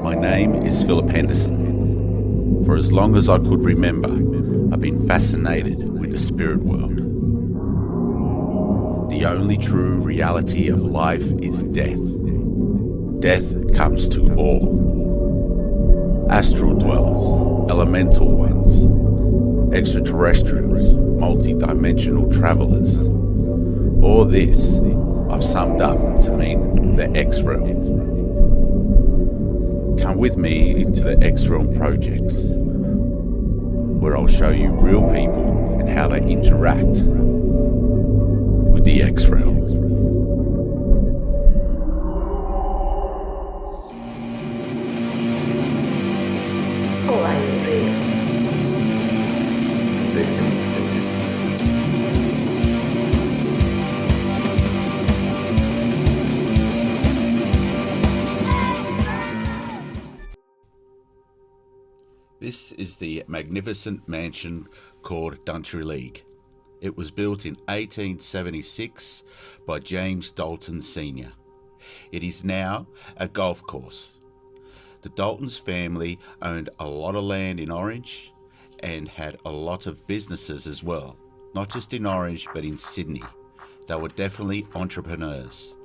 My name is Philip Henderson. For as long as I could remember, I've been fascinated with the spirit world. The only true reality of life is death. Death comes to all. Astral dwellers, elemental ones, extraterrestrials, multi-dimensional travellers. All this I've summed up to mean the XRealm. Come with me into the XRealm projects, where I'll show you real people and how they interact with the XRealm. All I need real. This is the magnificent mansion called Duntry League. It was built in 1876 by James Dalton Sr. It is now a golf course. The Daltons family owned a lot of land in Orange and had a lot of businesses as well, not just in Orange but in Sydney. They were definitely entrepreneurs.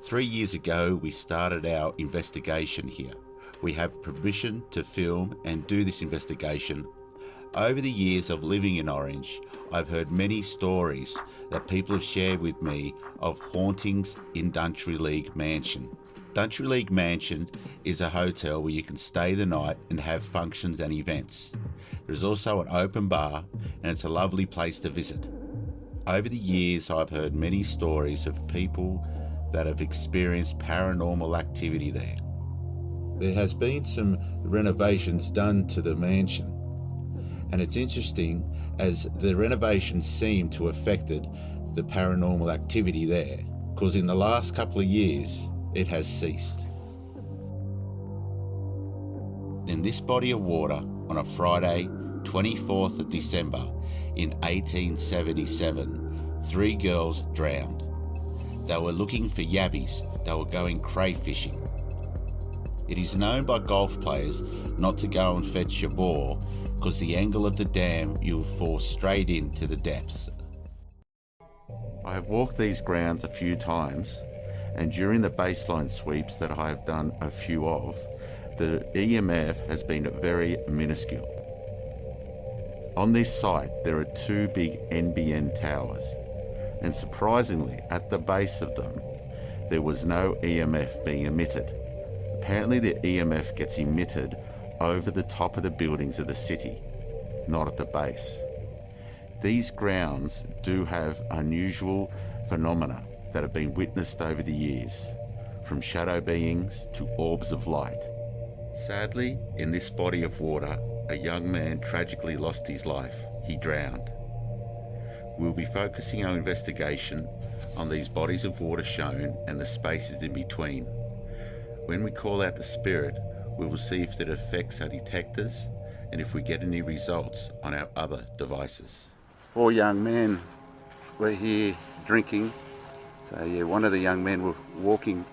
3 years ago we started our investigation here. We have permission to film and do this investigation. Over the years of living in Orange, I've heard many stories that people have shared with me of hauntings in Duntry League Mansion. Duntry League Mansion is a hotel where you can stay the night and have functions and events. There's also an open bar and it's a lovely place to visit. Over the years, I've heard many stories of people that have experienced paranormal activity there. There has been some renovations done to the mansion, and it's interesting as the renovations seem to have affected the paranormal activity there, because in the last couple of years it has ceased. In this body of water on a Friday, 24th of December in 1877, 3 girls drowned. They were looking for yabbies. They were going crayfishing. It is known by golf players not to go and fetch your ball because the angle of the dam, you'll fall straight into the depths. I have walked these grounds a few times, and during the baseline sweeps that I have done a few of, the EMF has been very minuscule. On this site there are 2 big NBN towers, and surprisingly at the base of them there was no EMF being emitted. Apparently the EMF gets emitted over the top of the buildings of the city, not at the base. These grounds do have unusual phenomena that have been witnessed over the years, from shadow beings to orbs of light. Sadly, in this body of water, a young man tragically lost his life. He drowned. We'll be focusing our investigation on these bodies of water shown and the spaces in between. When we call out the spirit, we will see if it affects our detectors and if we get any results on our other devices. 4 young men were here drinking. So yeah, one of the young men were walking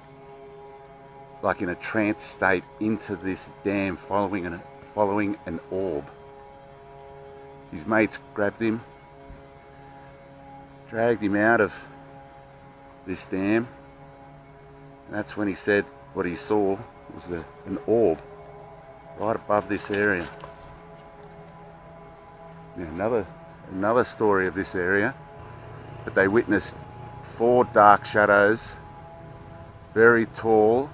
like in a trance state into this dam following an orb. His mates grabbed him, dragged him out of this dam, and that's when he said what he saw was an orb right above this area. Now another story of this area, but they witnessed 4 dark shadows, very tall,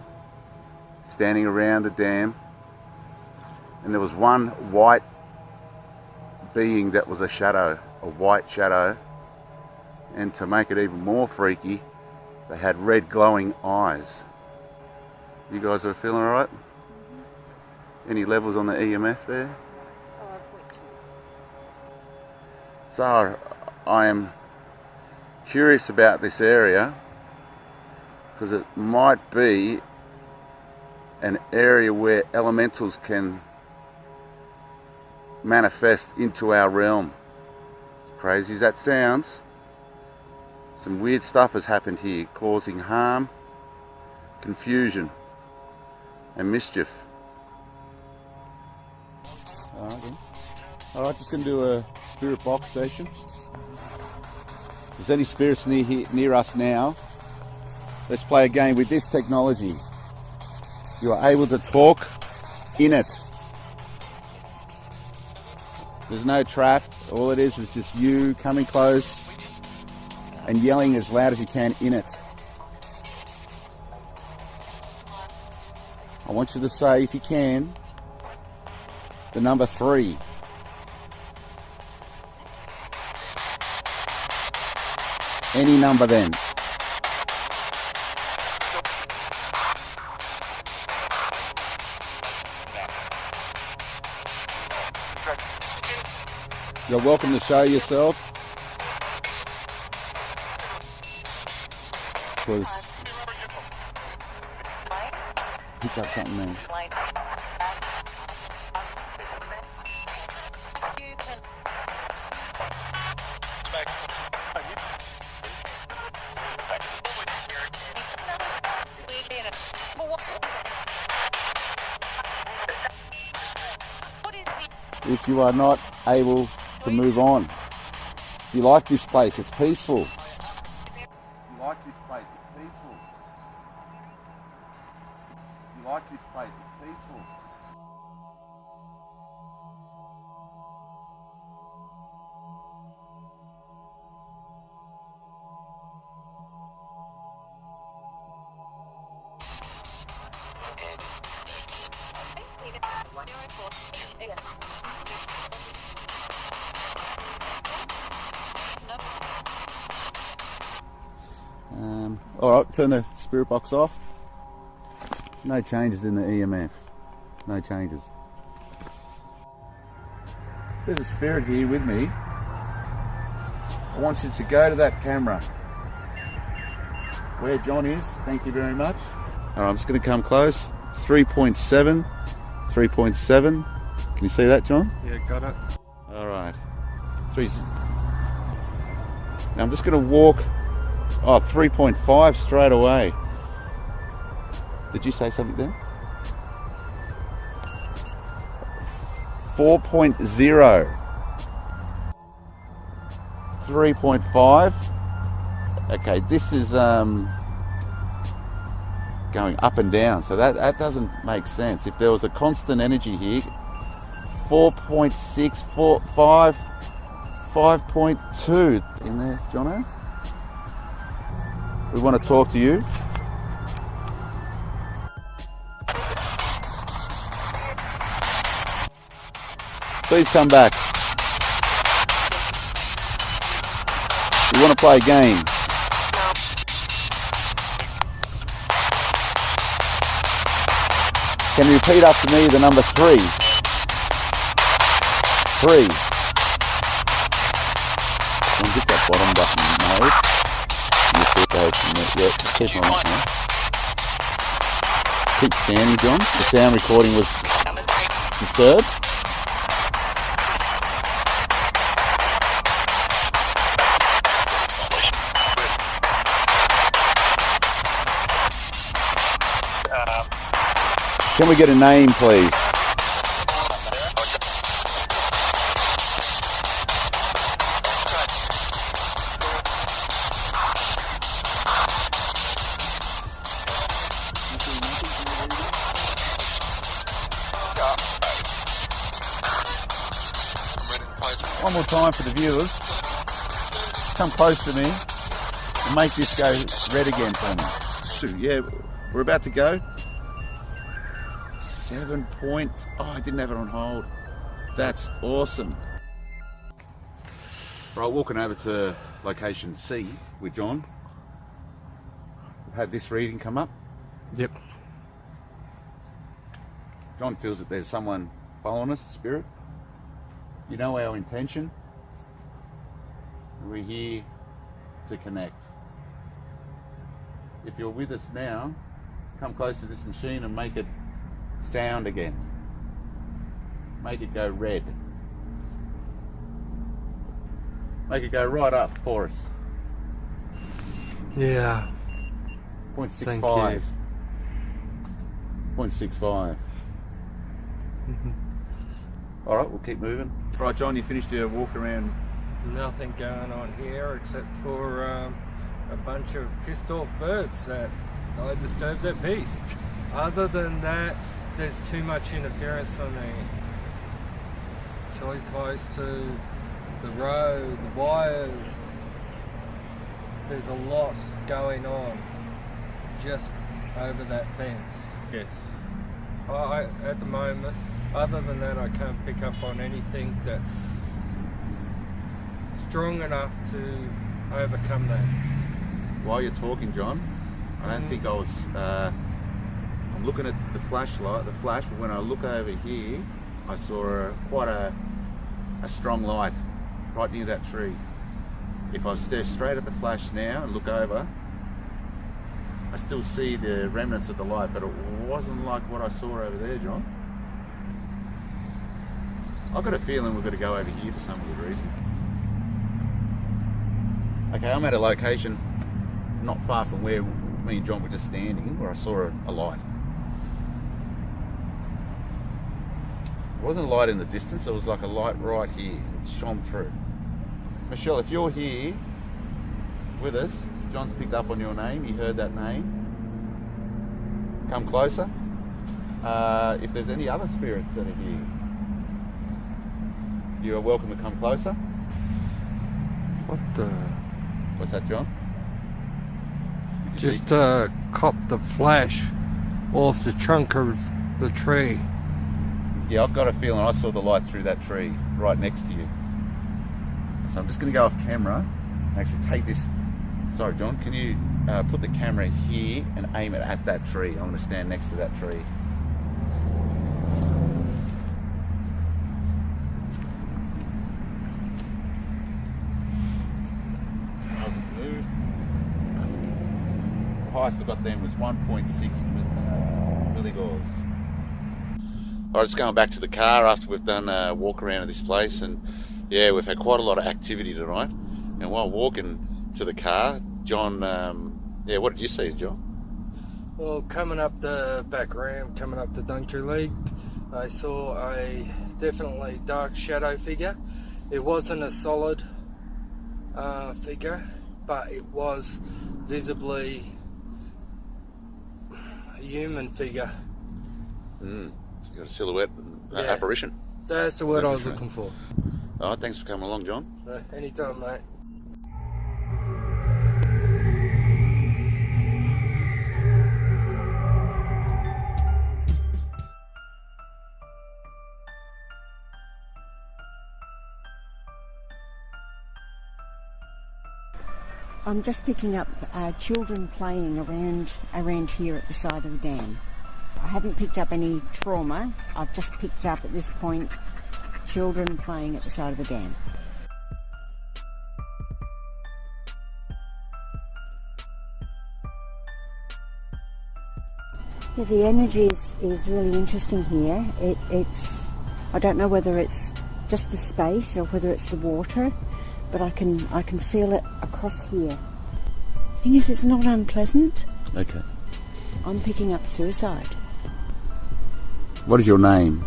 standing around the dam, and there was one white being that was a shadow, a white shadow, and to make it even more freaky, they had red glowing eyes. You guys are feeling alright? Any levels on the EMF there? Oh, 0.2. So I am curious about this area because it might be an area where elementals can manifest into our realm. As crazy as that sounds, some weird stuff has happened here, causing harm, confusion and mischief Alright, just going to do a spirit box session. If there's any spirits near us now, let's play a game with this technology. You are able to talk in it. There's no trap. All it is just you coming close and yelling as loud as you can in it. I want you to say, if you can, the number 3. Any number then. You're welcome to show yourself. Because pick up something then. If you are not able to move on, you like this place, it's peaceful. You like this place, it's peaceful. You like this place, it's peaceful. Alright, turn the spirit box off. No changes in the EMF. No changes. There's a spirit here with me. I want you to go to that camera where John is. Thank you very much. Alright, I'm just going to come close. 3.7. 3.7. Can you see that, John? Yeah, got it. Alright. Now I'm just going to walk. 3.5 straight away. Did you say something then? 4.0. 3.5. Okay, this is going up and down, so that doesn't make sense. If there was a constant energy here, 4.6, 5, 5.2 in there, Jono. We want to talk to you. Please come back. We want to play a game. Can you repeat after me the number 3? 3. And hit that bottom button, mate. You see it goes from there. Yeah, just keep on now. Keep standing, John. The sound recording was disturbed. Can we get a name, please? One more time for the viewers. Come close to me and make this go red again for me. Yeah, we're about to go. 7 point. Oh, I didn't have it on hold. That's awesome. Right, walking over to location C with John. We've had this reading come up. Yep. John feels that there's someone following us, spirit. You know our intention. We're here to connect. If you're with us now, come close to this machine and make it sound again. Make it go red. Make it go right up for us. Yeah. 0.65. 0.65. All right, we'll keep moving. Right, John, you finished your walk around. Nothing going on here except for a bunch of pissed off birds that I disturbed their peace. Other than that, there's too much interference for me. Too close to the road, the wires. There's a lot going on just over that fence. Yes. At the moment, other than that, I can't pick up on anything that's strong enough to overcome that. While you're talking, John, I don't think I was... I'm looking at the flashlight, the flash, but when I look over here, I saw quite a strong light right near that tree. If I stare straight at the flash now and look over, I still see the remnants of the light, but it wasn't like what I saw over there, John. I've got a feeling we've got to go over here for some good reason. Okay, I'm at a location not far from where me and John were just standing, where I saw a light. It wasn't a light in the distance, it was like a light right here. It shone through. Michelle, if you're here with us, John's picked up on your name, you heard that name. Come closer. If there's any other spirits that are here, you are welcome to come closer. What the... What's that, John? Just copped the flash off the trunk of the tree. Yeah, I've got a feeling I saw the light through that tree right next to you. So I'm just going to go off camera and actually take this. Sorry, John, can you put the camera here and aim it at that tree? I'm going to stand next to that tree. Hasn't moved. The highest I got then was 1.6 milligauss. All right, just going back to the car after we've done a walk around of this place, and yeah, we've had quite a lot of activity tonight. And while walking to the car, John, what did you see, John? Well, coming up the back ramp, coming up the Dunkery League, I saw a definitely dark shadow figure. It wasn't a solid figure, but it was visibly a human figure. So you got a silhouette, apparition. That's the word I was looking for. All right, thanks for coming along, John. Anytime, mate. I'm just picking up children playing around here at the side of the dam. I haven't picked up any trauma. I've just picked up at this point children playing at the side of the dam. Yeah, the energy is really interesting here. It's I don't know whether it's just the space or whether it's the water, but I can feel it across here. The thing is, it's not unpleasant. Okay. I'm picking up suicide. What is your name,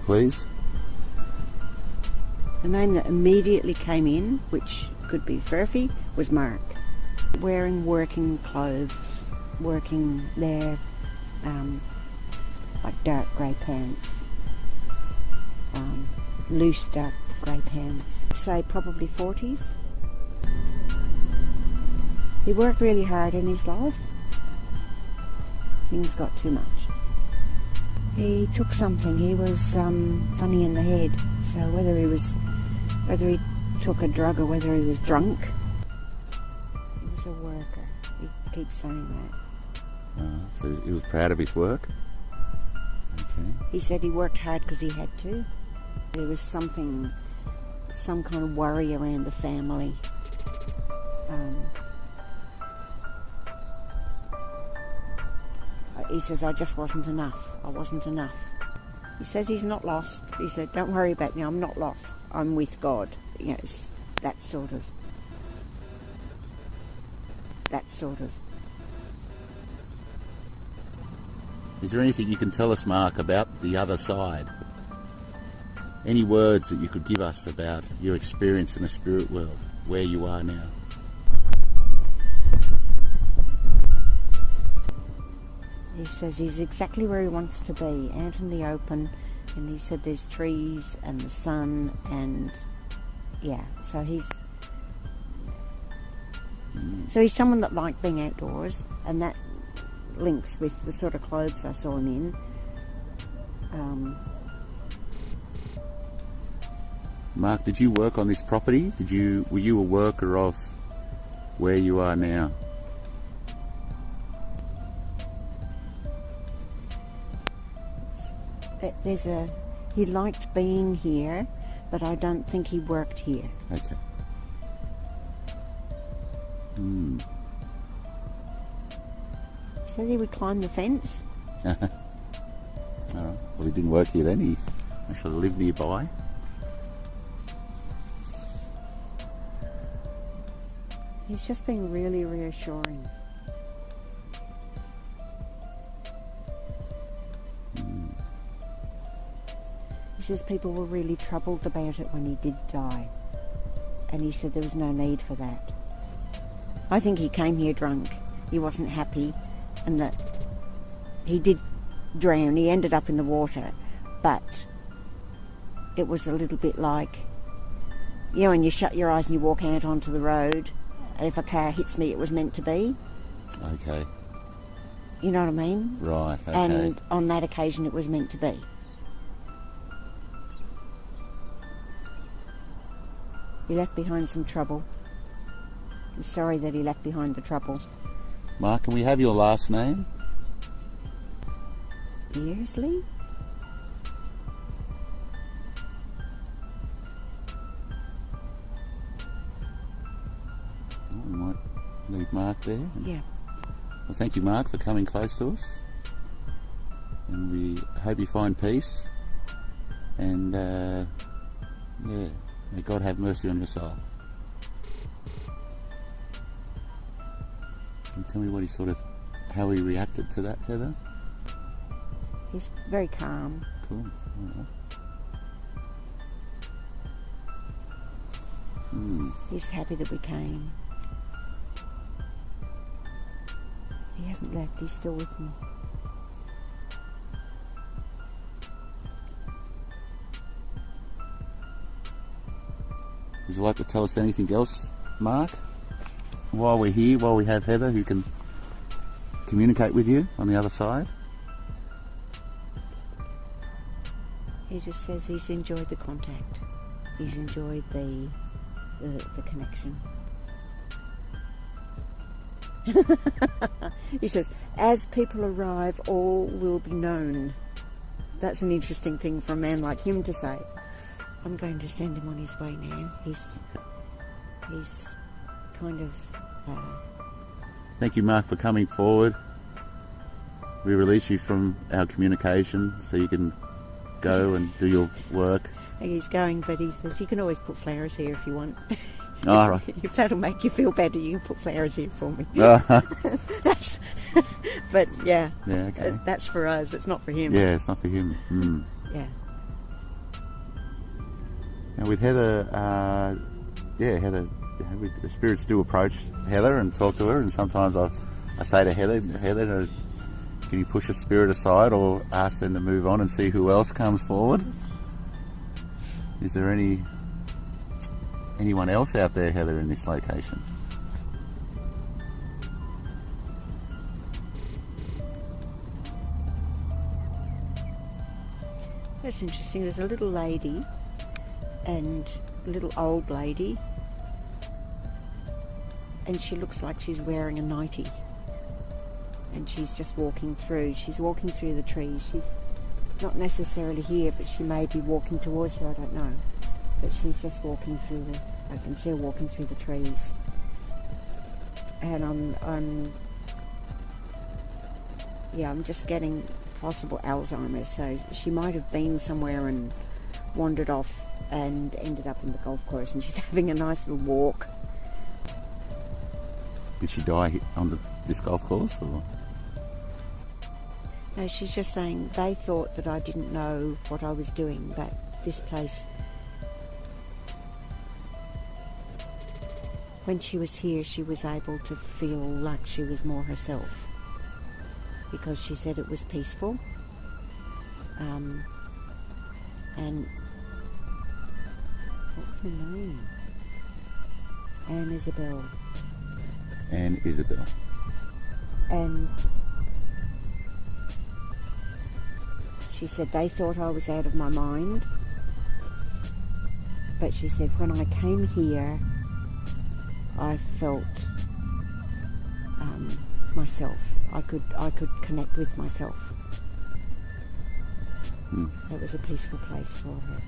please? The name that immediately came in, which could be Furphy, was Mark. Wearing working clothes, working there, like dark grey pants, loose dark grey pants. Say probably 40s. He worked really hard in his life. Things got too much. He took something. He was funny in the head. So whether he took a drug or whether he was drunk, he was a worker. He keeps saying that. So he was proud of his work? Okay. He said he worked hard because he had to. There was some kind of worry around the family. He says, I just wasn't enough. I wasn't enough. He says he's not lost. He said, don't worry about me, I'm not lost. I'm with God. You know, it's that sort of. Is there anything you can tell us, Mark, about the other side? Any words that you could give us about your experience in the spirit world, where you are now? He says he's exactly where he wants to be, out in the open, and he said there's trees and the sun and yeah, so he's someone that liked being outdoors, and that links with the sort of clothes I saw him in. Mark, did you work on this property? Were you a worker of where you are now? He liked being here, but I don't think he worked here. Okay. He said he would climb the fence. All right. Well, he didn't work here then. He actually lived nearby. He's just been really reassuring. He says people were really troubled about it when he did die, and he said there was no need for that. I think he came here drunk, he wasn't happy, and that he did drown. He ended up in the water, but it was a little bit like, you know, when you shut your eyes and you walk out onto the road, and if a car hits me, it was meant to be. Okay. You know what I mean? Right, okay. And on that occasion it was meant to be. He left behind some trouble. I'm sorry that he left behind the trouble. Mark, can we have your last name? Beersley? Oh, we might leave Mark there. Yeah. Well, thank you, Mark, for coming close to us. And we hope you find peace. And, yeah, may God have mercy on your soul. Can you tell me how he reacted to that, Heather? He's very calm. Cool. All right. He's happy that we came. He hasn't left, he's still with me. Would you like to tell us anything else, Mark? While we're here, while we have Heather who can communicate with you on the other side? He just says he's enjoyed the contact. He's enjoyed the connection. He says, as people arrive, all will be known. That's an interesting thing for a man like him to say. I'm going to send him on his way now. He's kind of... Thank you, Mark, for coming forward. We release you from our communication so you can go and do your work. He's going, but he says you can always put flowers here if you want. Oh, right. If that'll make you feel better, you can put flowers here for me. That's, but yeah, okay. That's for us. It's not for him. Yeah, it's not for him. Yeah. Now with Heather, Heather, the spirits do approach Heather and talk to her, and sometimes I say to Heather, can you push a spirit aside or ask them to move on and see who else comes forward? Is there anyone else out there, Heather, in this location? That's interesting. There's a little lady and a little old lady, and she looks like she's wearing a nightie, and she's just walking through. She's walking through the trees. She's not necessarily here, but she may be walking towards her, I don't know. But she's just walking through I can see her walking through the trees. And I'm just getting possible Alzheimer's, so she might have been somewhere and wandered off and ended up in the golf course, and she's having a nice little walk. Did she die on this golf course, or? No, she's just saying they thought that I didn't know what I was doing, but this place. When she was here, she was able to feel like she was more herself, because she said it was peaceful. And what was her name? Anne Isabel. Anne Isabel. And she said they thought I was out of my mind, but she said when I came here I felt myself. I could connect with myself. It was a peaceful place for her.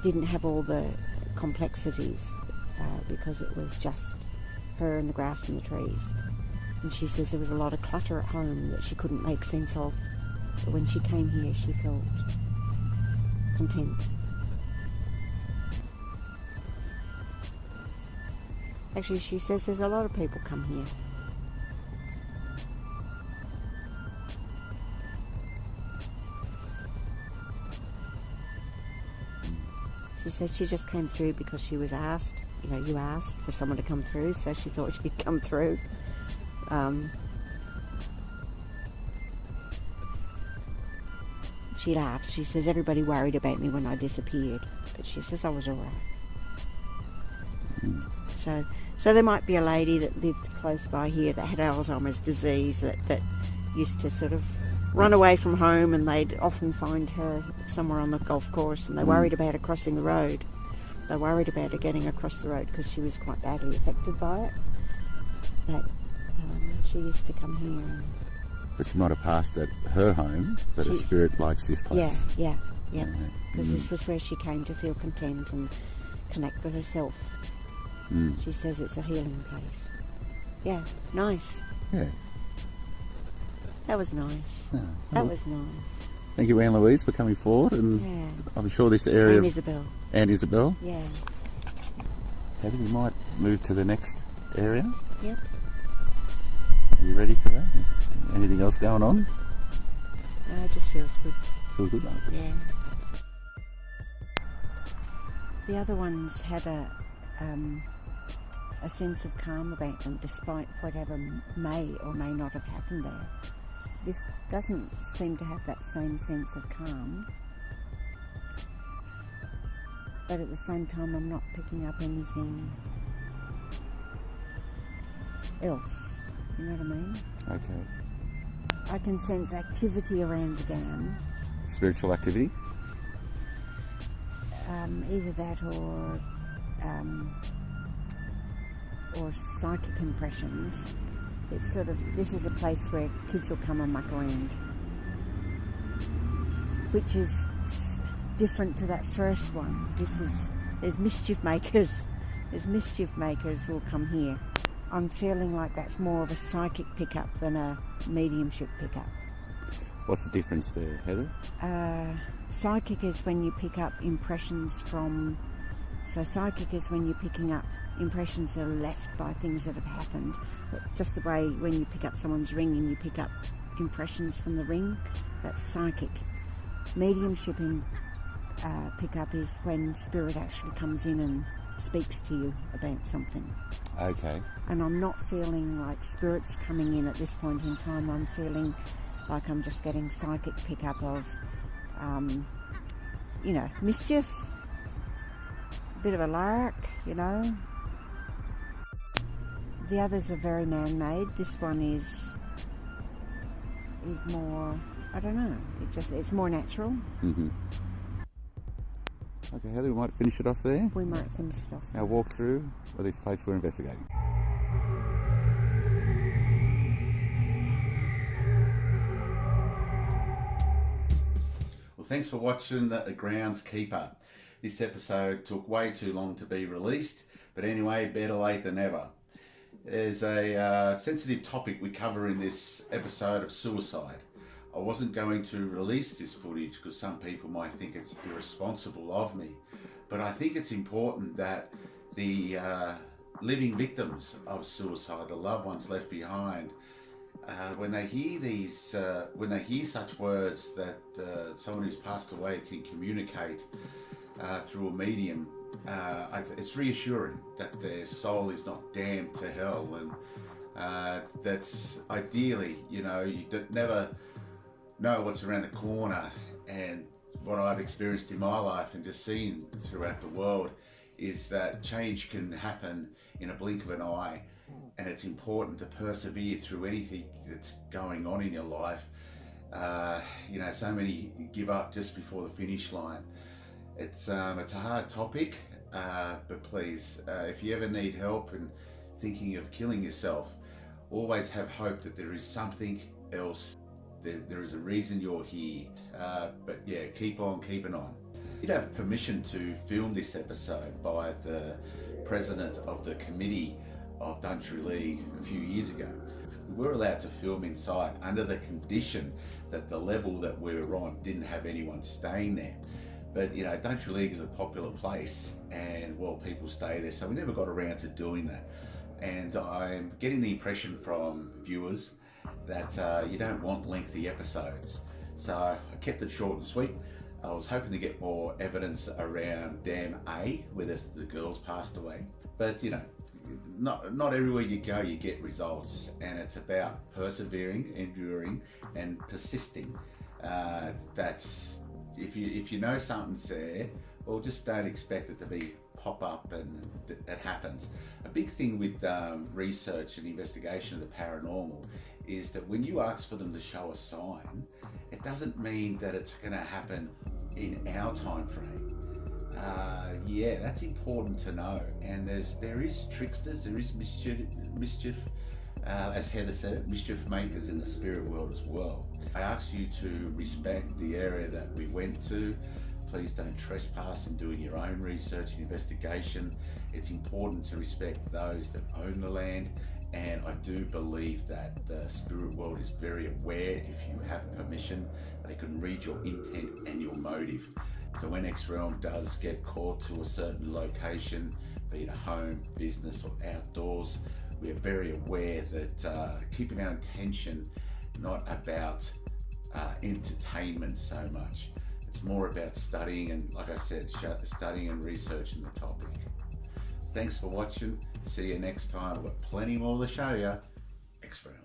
Didn't have all the complexities because it was just her and the grass and the trees. And she says there was a lot of clutter at home that she couldn't make sense of. But when she came here, she felt content. Actually, she says there's a lot of people come here. She says she just came through because she was asked. You know, you asked for someone to come through, so she thought she'd come through. She laughs. She says everybody worried about me when I disappeared, but she says I was all right. So there might be a lady that lived close by here that had Alzheimer's disease that used to sort of run away from home, and they'd often find her somewhere on the golf course, and they worried about her crossing the road. They worried about her getting across the road because she was quite badly affected by it. But she used to come here. But she might have passed at her home, but her spirit likes this place. Yeah. Because this was where she came to feel content and connect with herself. She says it's a healing place. Yeah, nice. Yeah. That was nice. Yeah. That was nice. Thank you, Anne Louise, for coming forward, and I'm sure this area... Anne Isabel. Anne Isabel? Yeah. Heather, we might move to the next area. Yep. Are you ready for that? Anything else going on? It just feels good. Feels good, mate? Yeah. The other ones had a sense of calm about them, despite whatever may or may not have happened there. This doesn't seem to have that same sense of calm, but at the same time I'm not picking up anything else. You know what I mean? Okay. I can sense activity around the dam. Spiritual activity? Either that or psychic impressions. It's sort of, this is a place where kids will come and muck around, which is different to that first one. There's mischief makers. There's mischief makers who will come here. I'm feeling like that's more of a psychic pickup than a mediumship pickup. What's the difference there, Heather? Psychic is when you pick up impressions from... So psychic is when you're picking up impressions that are left by things that have happened. Just the way when you pick up someone's ring and you pick up impressions from the ring, that's psychic. Mediumship in pickup is when spirit actually comes in and speaks to you about something. Okay. And I'm not feeling like spirit's coming in at this point in time. I'm feeling like I'm just getting psychic pickup of, mischief, a bit of a lark, you know. The others are very man-made. This one is more, I don't know, it's more natural. Mm-hmm. Okay, Heather, we might finish it off there. We might finish it off. Our walk through of this place we're investigating. Well, thanks for watching The Groundskeeper. This episode took way too long to be released, but anyway, better late than never. There's a sensitive topic we cover in this episode of suicide. I wasn't going to release this footage because some people might think it's irresponsible of me, but I think it's important that the living victims of suicide, the loved ones left behind, when they hear such words that someone who's passed away can communicate through a medium, it's reassuring that their soul is not damned to hell, and that's ideally, you never know what's around the corner. And what I've experienced in my life and just seen throughout the world is that change can happen in a blink of an eye, and it's important to persevere through anything that's going on in your life. So many give up just before the finish line. It's a hard topic, but please, if you ever need help and thinking of killing yourself, always have hope that there is something else. There is a reason you're here. But yeah, keep on keeping on. You'd have permission to film this episode by the president of the committee of Country League a few years ago. We were allowed to film inside under the condition that the level that we were on didn't have anyone staying there. But Country League is a popular place, and people stay there, so we never got around to doing that. And I'm getting the impression from viewers that you don't want lengthy episodes. So I kept it short and sweet. I was hoping to get more evidence around Dam A, where the girls passed away. But not everywhere you go you get results, and it's about persevering, enduring, and persisting. That's if you know something's there, well, just don't expect it to be pop up and it happens. A big thing with research and investigation of the paranormal is that when you ask for them to show a sign, it doesn't mean that it's going to happen in our time frame. That's important to know. And there is tricksters, there is mischief, as Heather said it, mischief makers in the spirit world as well. I ask you to respect the area that we went to. Please don't trespass in doing your own research and investigation. It's important to respect those that own the land, and I do believe that the spirit world is very aware. If you have permission, they can read your intent and your motive. So when XRealm does get called to a certain location, be it a home, business or outdoors, we are very aware that keeping our intention not about entertainment so much. It's more about studying and, like I said, studying and researching the topic. Thanks for watching. See you next time. We've got plenty more to show you. XRealm.